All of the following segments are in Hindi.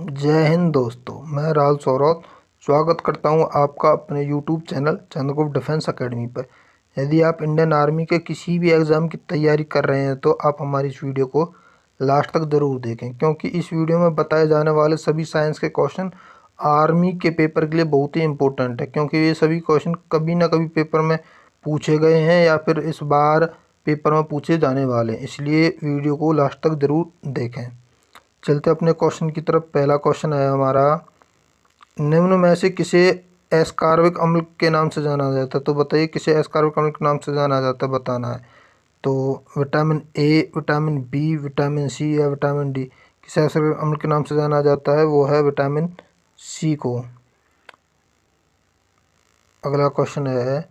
जय हिंद दोस्तों, मैं राहुल सौरभ स्वागत करता हूं आपका अपने YouTube channel Chandragupta defence academy पर। यदि आप इंडियन आर्मी के किसी भी एग्ज़ाम की तैयारी कर रहे हैं तो आप हमारी इस वीडियो को लास्ट तक ज़रूर देखें, क्योंकि इस वीडियो में बताए जाने वाले सभी साइंस के क्वेश्चन आर्मी के पेपर के लिए बहुत ही इम्पोर्टेंट है, क्योंकि ये सभी क्वेश्चन कभी ना कभी पेपर में पूछे गए हैं या फिर इस बार पेपर में पूछे जाने वाले हैं। इसलिए वीडियो को लास्ट तक ज़रूर देखें। चलते अपने क्वेश्चन की तरफ। पहला क्वेश्चन है हमारा, निम्न में से किसे एस्कॉर्बिक अम्ल के नाम से जाना जाता है? तो बताइए किसे एस्कॉर्बिक अम्ल के नाम से जाना जाता है, बताना है। तो vitamin A, vitamin B, vitamin C या विटामिन डी? किसे एस्कॉर्बिक अम्ल के नाम से जाना जाता है? वो है विटामिन सी को। अगला क्वेश्चन है,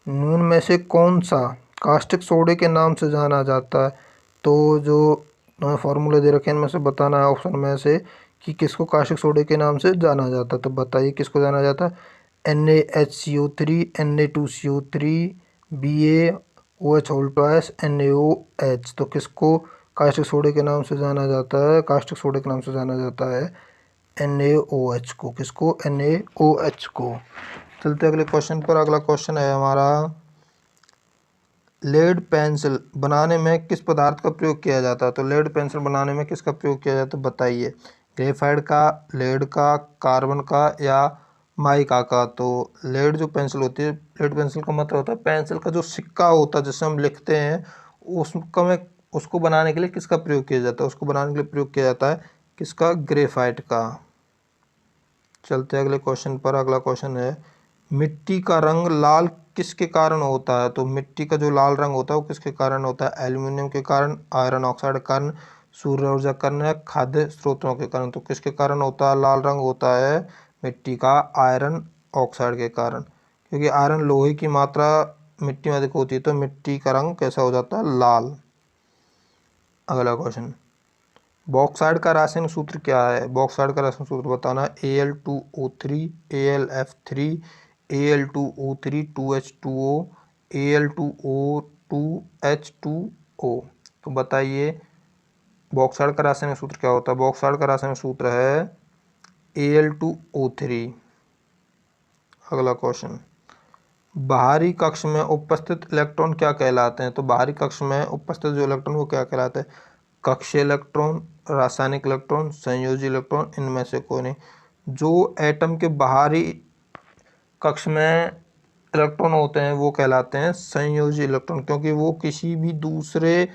निम्न में से कौन सा कास्टिक सोडे के नाम से जाना जाता है? तो जो फॉर्मूले दे रखे हैं इनमें से बताना है ऑप्शन में से कि किसको कास्टिक सोडे के नाम से जाना जाता है। तो बताइए किसको जाना जाता है? NaHCO3, Na2CO3, BaOH whole twice, NaOH। तो किसको कास्टिक सोडे के नाम से जाना जाता है? कास्टिक सोडे के नाम से जाना जाता है NaOH को। किसको? NaOH को। चलते अगले क्वेश्चन पर। अगला क्वेश्चन है हमारा, लेड पेंसिल बनाने में किस पदार्थ का प्रयोग किया जाता है? तो लेड पेंसिल बनाने में किसका प्रयोग किया जाता है बताइए। ग्रेफाइट का, लेड का, कार्बन का या माइका का? तो लेड जो पेंसिल होती है, लेड पेंसिल का मतलब होता है पेंसिल का जो सिक्का होता है जिससे हम लिखते हैं, उसको बनाने के लिए किसका प्रयोग किया जाता है? उसको बनाने के लिए प्रयोग किया जाता है किसका? ग्रेफाइट का। चलते अगले क्वेश्चन पर। अगला क्वेश्चन है, मिट्टी का रंग लाल किसके कारण होता है? तो मिट्टी का जो लाल रंग होता है वो किसके कारण होता है? एल्यूमिनियम के कारण, आयरन ऑक्साइड के कारण, सूर्य ऊर्जा के कारण या खाद्य स्रोतों के कारण? तो किसके कारण होता है लाल रंग? होता है मिट्टी का आयरन ऑक्साइड के कारण, क्योंकि आयरन लोहे की मात्रा मिट्टी में अधिक होती है, तो मिट्टी का रंग कैसा हो जाता है? लाल। अगला क्वेश्चन, बॉक्साइड का रासायनिक सूत्र क्या है? बॉक्साइड का रासायनिक सूत्र बताना है। Al2O3, AlF3, Al2O3, 2H2O, Al2O2, H2O। तो बताइए बॉक्साइड का रासायनिक सूत्र क्या होता है? बॉक्साइड का रासायनिक सूत्र है Al2O3। अगला क्वेश्चन, बाहरी कक्ष में उपस्थित इलेक्ट्रॉन क्या कहलाते हैं? तो बाहरी कक्ष में उपस्थित जो इलेक्ट्रॉन वो क्या कहलाते हैं? कक्षीय इलेक्ट्रॉन, रासायनिक इलेक्ट्रॉन, संयोजी इलेक्ट्रॉन, इनमें से कोई नहीं। जो एटम के बाहरी कक्ष में इलेक्ट्रॉन होते हैं वो कहलाते हैं संयोजी इलेक्ट्रॉन, क्योंकि वो किसी भी दूसरे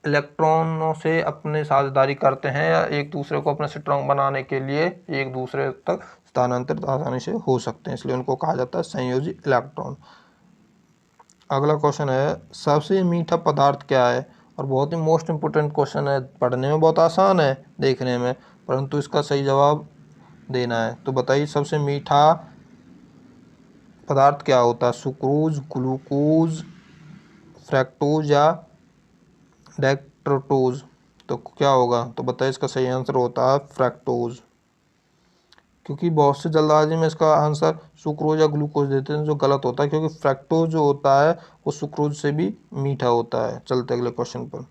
इलेक्ट्रॉनों से अपने साझेदारी करते हैं या एक दूसरे को अपने स्ट्रॉन्ग बनाने के लिए एक दूसरे तक स्थानांतरित आसानी से हो सकते हैं, इसलिए उनको कहा जाता है संयोजी इलेक्ट्रॉन। अगला क्वेश्चन है, सबसे मीठा पदार्थ क्या है? और बहुत ही मोस्ट इम्पोर्टेंट क्वेश्चन है, पढ़ने में बहुत आसान है देखने में, परंतु इसका सही जवाब देना है। तो बताइए सबसे मीठा पदार्थ क्या होता है? सुक्रोज, ग्लूकोज, फ्रैक्टोज या डेक्ट्रोटोज? तो क्या होगा? तो बताइए इसका सही आंसर होता है फ्रैक्टोज, क्योंकि बहुत से जल्दबाजी में इसका आंसर सुक्रोज या ग्लूकोज देते हैं, जो गलत होता है, क्योंकि फ्रैक्टोज जो होता है वो सुक्रोज से भी मीठा होता है। चलते अगले क्वेश्चन पर।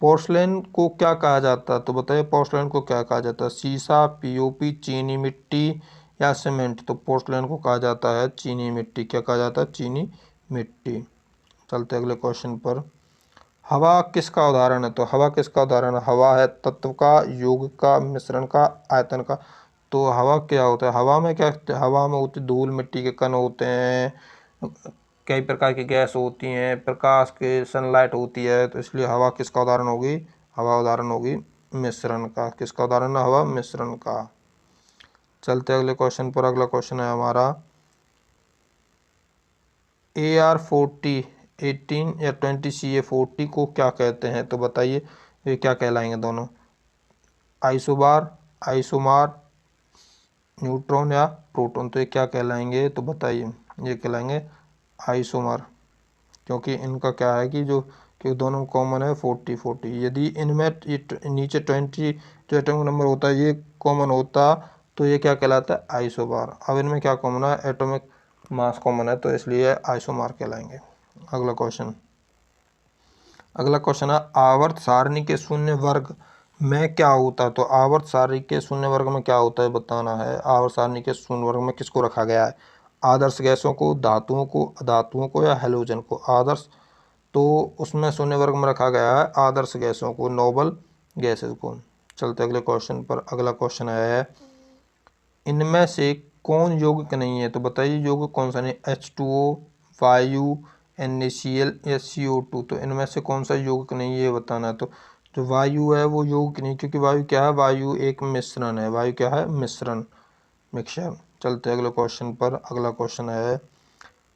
पोर्सलेन को क्या कहा जाता है? तो बताइए पोर्सलेन को क्या कहा जाता है? शीशा, पीओपी, चीनी मिट्टी या सीमेंट? तो पोर्सलेन को कहा जाता है चीनी मिट्टी। क्या कहा जाता है? चीनी मिट्टी। चलते अगले क्वेश्चन पर। हवा किसका उदाहरण है? तो हवा किसका उदाहरण है? हवा है तत्व का, योग का, मिश्रण का, आयतन का? तो हवा क्या होता है? हवा में क्या, हवा में होती धूल मिट्टी के कण होते हैं, कई प्रकार की गैस होती हैं, प्रकाश के सनलाइट होती है, तो इसलिए हवा किसका उदाहरण होगी? हवा उदाहरण होगी मिश्रण का। किसका उदाहरण है? हवा मिश्रण का। चलते अगले क्वेश्चन पर। अगला क्वेश्चन है हमारा, AR40, 18 या 20 CA40 को क्या कहते हैं? तो बताइए ये क्या कहलाएंगे दोनों? आइसोबार, आइसोमार, न्यूट्रॉन या प्रोटॉन? तो ये क्या कहलाएंगे? तो बताइए ये कहलाएंगे आइसोमर, क्योंकि इनका क्या है कि जो कि दोनों कॉमन है 40-40। यदि इनमें नीचे 20 जो एटॉमिक नंबर होता है ये कॉमन होता तो ये क्या कहलाता है? आइसोबार। अब इनमें क्या कॉमन है? एटॉमिक मास कॉमन है, तो इसलिए आइसोमार कहलाएंगे। अगला क्वेश्चन है, आवर्त सारणी के शून्य वर्ग में क्या होता है, तो आवर्त सारणी के शून्य वर्ग में क्या होता है बताना है। आवर्त सारणी के शून्य वर्ग में किसको रखा गया है? आदर्श गैसों को, धातुओं को, अधातुओं को या हैलोजन को। आदर्श, तो उसमें शून्य वर्ग में रखा गया है आदर्श गैसों को, नोबल गैसेस को। चलते अगले क्वेश्चन पर। अगला क्वेश्चन है, इनमें से कौन यौगिक नहीं है, तो बताइए यौगिक कौन सा नहीं? H2O, वायु, NaCl या CO2। तो इनमें से कौन सा यौगिक नहीं है ये बताना है। तो जो वायु है वो यौगिक नहीं, क्योंकि वायु क्या है? वायु एक मिश्रण है। वायु क्या है? मिश्रण, मिक्सचर। चलते अगले क्वेश्चन पर। अगला क्वेश्चन है,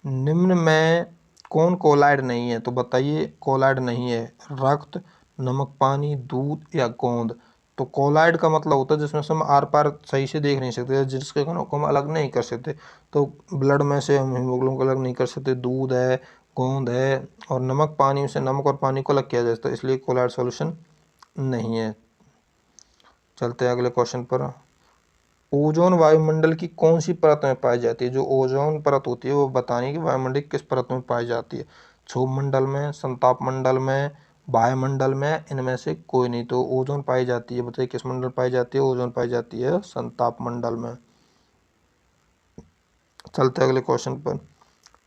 निम्न में कौन कोलाइड नहीं है, तो बताइए कोलाइड नहीं है। रक्त, नमक पानी, दूध या गोंद। तो कोलाइड का मतलब होता है जिसमें से हम आर पार सही से देख नहीं सकते, जिसके कणों को हम अलग नहीं कर सकते। तो ब्लड में से हम हीमोग्लोबिन को अलग नहीं कर सकते। दूध है, गोंद है, और नमक पानी में से नमक और पानी को अलग किया जाता है, इसलिए कोलाइड सॉल्यूशन नहीं है। चलते हैं अगले क्वेश्चन पर। ओजोन वायुमंडल की कौन सी परत में पाई जाती है? जो ओजोन परत होती है वो बतानी है कि वायुमंडल किस परत में पाई जाती है। क्षोभ मंडल में, संताप मंडल में, वायुमंडल में, इनमें से कोई नहीं। तो ओजोन पाई जाती है, बताइए किस मंडल पाई जाती है? ओजोन पाई जाती है संताप मंडल में। चलते अगले क्वेश्चन पर।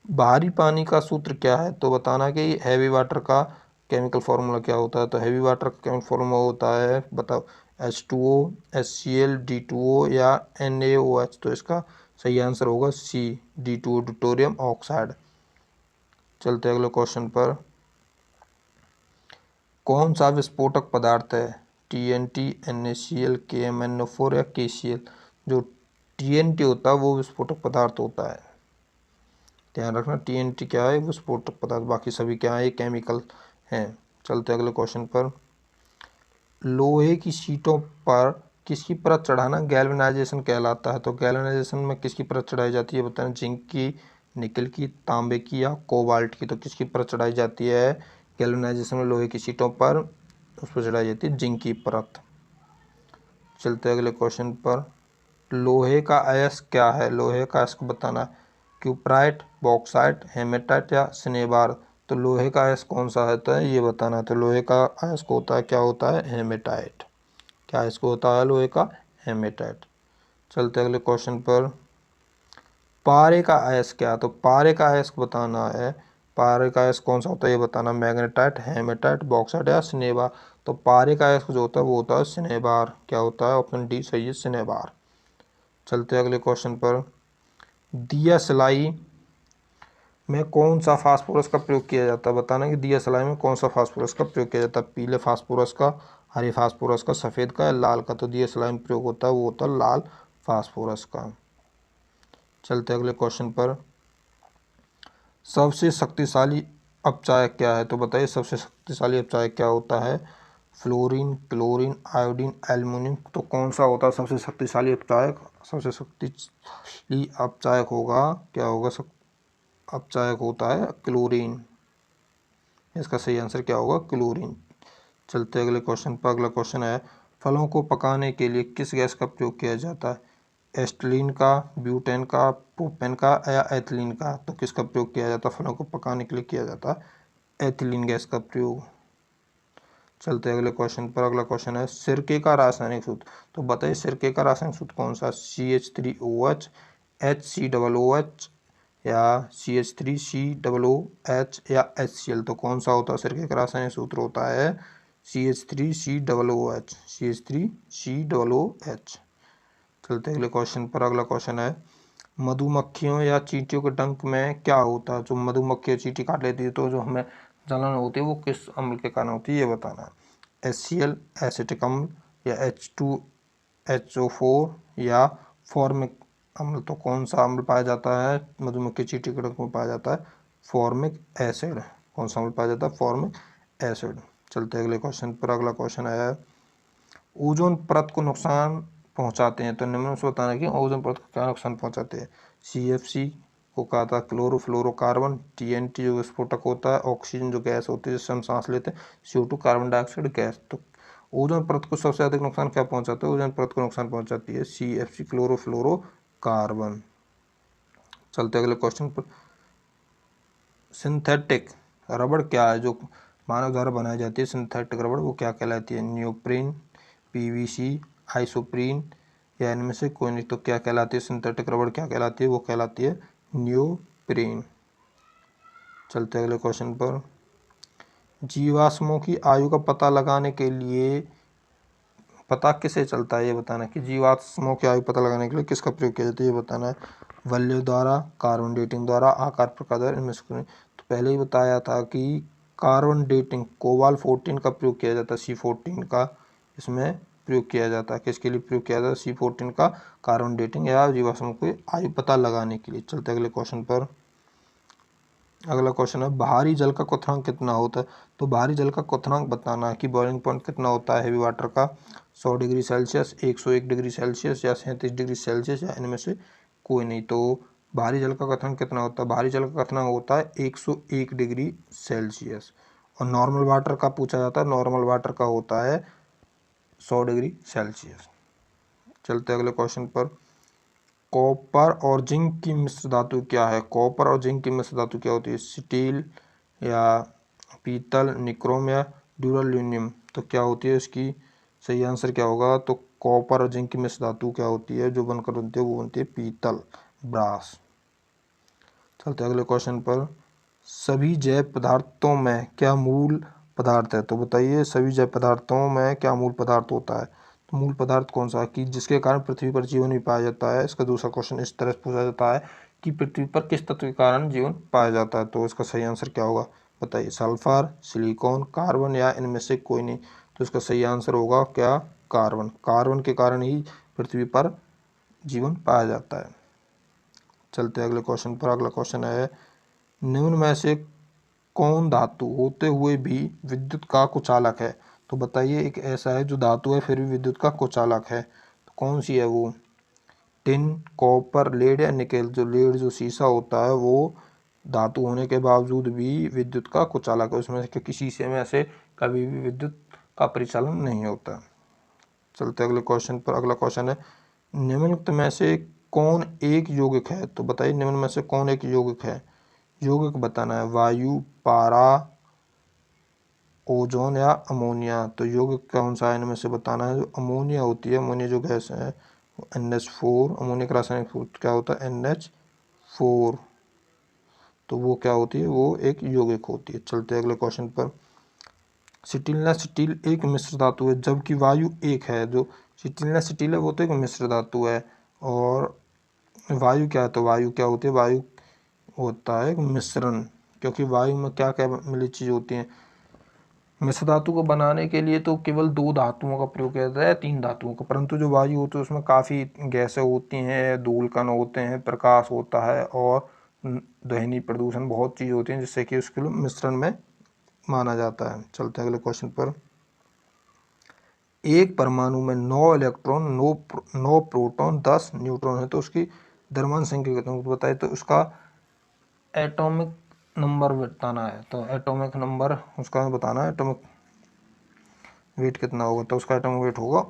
भारी पानी का सूत्र क्या है, तो बताना कि हैवी वाटर का केमिकल फॉर्मूला क्या होता है। तो हैवी वाटर का केमिकल फॉर्मूला होता है, बताओ, H2O, HCl, D2O या NaOH। तो इसका सही आंसर होगा C, D2O, डिटोरियम ऑक्साइड। चलते अगले क्वेश्चन पर। कौन सा विस्फोटक पदार्थ है? TNT, NaCl, KMnO4 या KCl। जो TNT होता है वो विस्फोटक पदार्थ होता है, ध्यान रखना। TNT क्या है? विस्फोटक पदार्थ। बाकी सभी क्या है? केमिकल हैं। चलते अगले क्वेश्चन पर। लोहे की शीटों पर किसकी परत चढ़ाना गैल्वेनाइजेशन कहलाता है? तो गैल्वेनाइजेशन में किसकी परत चढ़ाई जाती है बताएं? जिंक की, निकल की, तांबे की या कोबाल्ट की। तो किसकी परत चढ़ाई जाती है गैल्वेनाइजेशन में? लोहे की शीटों पर उस पर चढ़ाई जाती है जिंक की परत। चलते अगले क्वेश्चन पर। लोहे का अयस्क क्या है? लोहे का अयस्क बताना है। क्यूप्राइट, बॉक्साइट, हेमेटाइट या सिनेबार। तो लोहे का अयस्क कौन सा है, तो ये बताना है। तो लोहे का अयस्क होता है, क्या होता है? हेमेटाइट। क्या इसको होता है? लोहे का हेमेटाइट। चलते अगले क्वेश्चन पर। पारे का अयस्क क्या? तो पारे का अयस्क बताना है। पारे का अयस्क कौन सा होता है ये बताना। मैग्नेटाइट, हेमेटाइट, बॉक्साइट या सिनेबार। तो पारे का अयस्क जो होता है वो होता है सिनेबार। क्या होता है? ऑप्शन डी सही है, सिनेबार। चलते अगले क्वेश्चन पर। दिया सलाई में कौन सा फास्फोरस का प्रयोग किया जाता है? बताना कि दिया सलाई में कौन सा फास्फोरस का प्रयोग किया जाता है। पीले फास्फोरस का, हरे फास्फोरस का, सफ़ेद का या लाल का। तो दिया सलाई में प्रयोग होता है वो होता है लाल फास्फोरस का। चलते अगले क्वेश्चन पर। सबसे शक्तिशाली अपचायक क्या है? तो बताइए सबसे शक्तिशाली अपचायक क्या होता है। Fluorine, chlorine, iodine, aluminium. तो कौन सा होता है सबसे शक्तिशाली अपचायक? सबसे शक्तिशाली अपचायक होगा, क्या होगा? अपचायक होता है क्लोरीन। इसका सही आंसर क्या होगा? क्लोरीन। चलते अगले क्वेश्चन पर। अगला क्वेश्चन है, फलों को पकाने के लिए किस गैस का प्रयोग किया जाता है? एस्टिलीन का, ब्यूटेन का, प्रोपेन का या एथिलीन का। तो किसका प्रयोग किया जाता है? फलों को पकाने के लिए किया जाता है एथिलीन गैस का प्रयोग। चलते अगले क्वेश्चन पर। अगला क्वेश्चन है, सिरके का रासायनिक सूत्र। तो बताइए सिरके का रासायनिक सूत्र कौन सा? CH3OH, HCOOH या CH3COOH या HCl। तो कौन सा होता है सिरके का रासायनिक सूत्र? होता है CH3COOH, CH3COOH। चलते अगले क्वेश्चन पर। अगला क्वेश्चन है, मधुमक्खियों या चींटियों के डंक में क्या होता है? जो मधुमक्खी चींटी काट लेती है तो जो हमें जलन होती है वो किस अम्ल के कारण होती है ये बताना है। HCl, एसिटिक अम्ल, या H2HO4 या फॉर्मिक अम्ल। तो कौन सा अम्ल पाया जाता है मधुमक्खी चींटी के डंक में? पाया जाता है फॉर्मिक एसिड। कौन सा अम्ल पाया जाता है? Formic acid. चलते अगले क्वेश्चन पर। अगला क्वेश्चन है, ओजोन परत को नुकसान पहुंचाते हैं। तो निम्न से बताना कि ओजोन परत को क्या नुकसान पहुंचाते हैं। CFC को कहा था क्लोरोफ्लोरोकार्बन, TNT जो विस्फोटक होता है, ऑक्सीजन जो गैस होती है जिससे हम सांस लेते हैं, CO2 कार्बन डाइऑक्साइड गैस। तो ओजोन परत को सबसे अधिक नुकसान क्या पहुंचाता है? ओजोन परत को नुकसान पहुंचाती है CFC, क्लोरोफ्लोरोकार्बन। चलते अगले क्वेश्चन पर। सिंथेटिक रबड़ क्या है जो मानव द्वारा बनाई जाती है? सिंथेटिक रबड़ वो क्या कहलाती है? नियोप्रीन, PVC, आइसोप्रीन या इनमें से कोई नहीं। तो क्या कहलाती है सिंथेटिक रबड़, क्या कहलाती है, वो कहलाती है नियोप्रीन। चलते अगले क्वेश्चन पर। जीवाश्मों की आयु का पता लगाने के लिए पता किसे चलता है ये बताना है कि जीवाश्मों की आयु पता लगाने के लिए किसका प्रयोग किया जाता है ये बताना है। वल्य द्वारा, कार्बन डेटिंग द्वारा, आकार प्रकार द्वारा, इनमें से कोई नहीं। तो पहले ही बताया था कि कार्बन डेटिंग कोबाल्ट-14 का प्रयोग किया जाता है, C14 का इसमें प्रयोग किया जाता है। किसके लिए प्रयोग किया जाता है? C14 का कार्बन डेटिंग या जीवाश्मों की आयु पता लगाने के लिए। चलते अगले क्वेश्चन पर। अगला क्वेश्चन है बाहरी जल का क्वथनांक कितना होता है। तो बाहरी जल का क्वथनांक बताना है कि बॉइलिंग पॉइंट कितना होता है हेवी वाटर का, 100 डिग्री सेल्सियस, 101 डिग्री सेल्सियस या 37 डिग्री सेल्सियस या इनमें से कोई नहीं। तो बाहरी जल का क्वथनांक कितना होता है? बाहरी जल का क्वथनांक होता है 101 डिग्री सेल्सियस। और नॉर्मल वाटर का पूछा जाता है, नॉर्मल वाटर का होता है 100 डिग्री सेल्सियस। चलते अगले क्वेश्चन पर। कॉपर और जिंक की मिश्र धातु क्या है? कॉपर और जिंक की मिश्र धातु क्या होती है? स्टील या पीतल, निक्रोम या ड्यूरेलियम। तो क्या होती है इसकी सही आंसर क्या होगा? तो कॉपर और जिंक की मिश्र धातु क्या होती है जो बनकर बनती है? वो बनती है पीतल, ब्रास। चलते अगले क्वेश्चन पर। सभी जैव पदार्थों में क्या मूल पदार्थ है? तो बताइए सभी जैव पदार्थों में क्या मूल पदार्थ होता है? तो मूल पदार्थ कौन सा है कि जिसके कारण पृथ्वी पर जीवन भी पाया जाता है? इसका दूसरा क्वेश्चन इस तरह से पूछा जाता है कि पृथ्वी पर किस तत्व के कारण जीवन पाया जाता है? तो इसका सही आंसर क्या होगा बताइए। सल्फर, सिलिकॉन, कार्बन या इनमें से कोई नहीं। तो इसका सही आंसर होगा क्या? कार्बन। कार्बन के कारण ही पृथ्वी पर जीवन पाया जाता है। चलते अगले क्वेश्चन पर। अगला क्वेश्चन है निम्न में से कौन धातु होते हुए भी विद्युत का कुचालक है? तो बताइए एक ऐसा है जो धातु है फिर भी विद्युत का कुचालक है, तो कौन सी है वो? टिन, कॉपर, लेड या निकेल। जो लेड जो शीशा होता है वो धातु होने के बावजूद भी विद्युत का कुचालक है, उसमें से किसी शीशे में से कभी भी विद्युत का परिचालन नहीं होता। चलते अगले क्वेश्चन पर। अगला क्वेश्चन है निम्नलिखित में से कौन एक यौगिक है? तो बताइए निम्न में से कौन एक यौगिक है? यौगिक बताना है। वायु, पारा, ओजोन या अमोनिया। तो यौगिक कौन सा है इनमें से बताना है। जो अमोनिया होती है, अमोनिया जो गैस है NH4, अमोनिया का रासायनिक सूत्र क्या होता है? NH4। तो वो क्या होती है? वो एक यौगिक होती है। चलते अगले क्वेश्चन पर। स्टीलनेस स्टील एक मिश्र धातु है जबकि वायु एक है। जो स्टीलनेस स्टील है वो तो एक मिश्र धातु है और वायु क्या है? तो वायु क्या होती है? वायु होता है एक मिश्रण, क्योंकि वायु में क्या क्या मिली चीज होती हैं। मिश्र धातु को बनाने के लिए तो केवल 2 धातुओं का प्रयोग किया जाता है, 3 धातुओं का, परंतु जो वायु होती है उसमें काफ़ी गैसें होती हैं, धूल कण होते हैं, प्रकाश होता है और ध्वनि प्रदूषण बहुत चीज़ होती हैं जिससे कि उसके लिए मिश्रण में माना जाता है। चलते हैं अगले क्वेश्चन पर। एक परमाणु में 9 इलेक्ट्रॉन, 9 प्रोटॉन, 10 न्यूट्रॉन है तो उसकी द्रव्यमान संख्या कितनी है? तो बताइए। तो उसका एटॉमिक नंबर बताना है। तो एटॉमिक नंबर उसका बताना है, एटॉमिक वेट कितना होगा? तो उसका एटॉमिक वेट होगा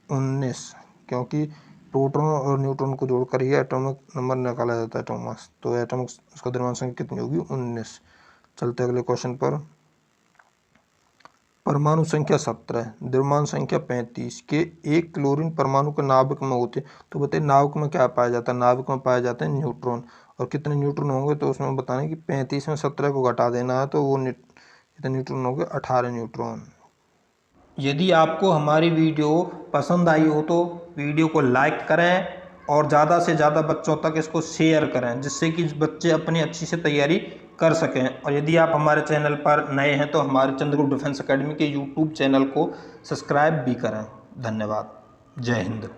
19, क्योंकि प्रोटॉन और न्यूट्रॉन को जोड़कर ही एटॉमिक नंबर निकाला जाता है, एटॉमिक मास। तो एटॉमिक उसका द्रव्यमान संख्या कितनी होगी? 19। चलते अगले क्वेश्चन पर। परमाणु संख्या 17, द्रव्यमान संख्या 35 के एक क्लोरीन परमाणु के नाभिक में होते हैं। तो बताइए नाभिक में क्या पाया जाता है? नाभिक में पाए जाते हैं न्यूट्रॉन। और कितने न्यूट्रॉन होंगे? तो उसमें बताना है कि 35 में 17 को घटा देना है तो वो कितने न्यूट्रॉन होंगे? 18 न्यूट्रॉन। यदि आपको हमारी वीडियो पसंद आई हो तो वीडियो को लाइक करें और ज़्यादा से ज़्यादा बच्चों तक इसको शेयर करें जिससे कि बच्चे अपनी अच्छी से तैयारी कर सकें। और यदि आप हमारे चैनल पर नए हैं तो हमारे चंद्रगुप्त डिफेंस एकेडमी के यूट्यूब चैनल को सब्सक्राइब भी करें। धन्यवाद। जय हिंद।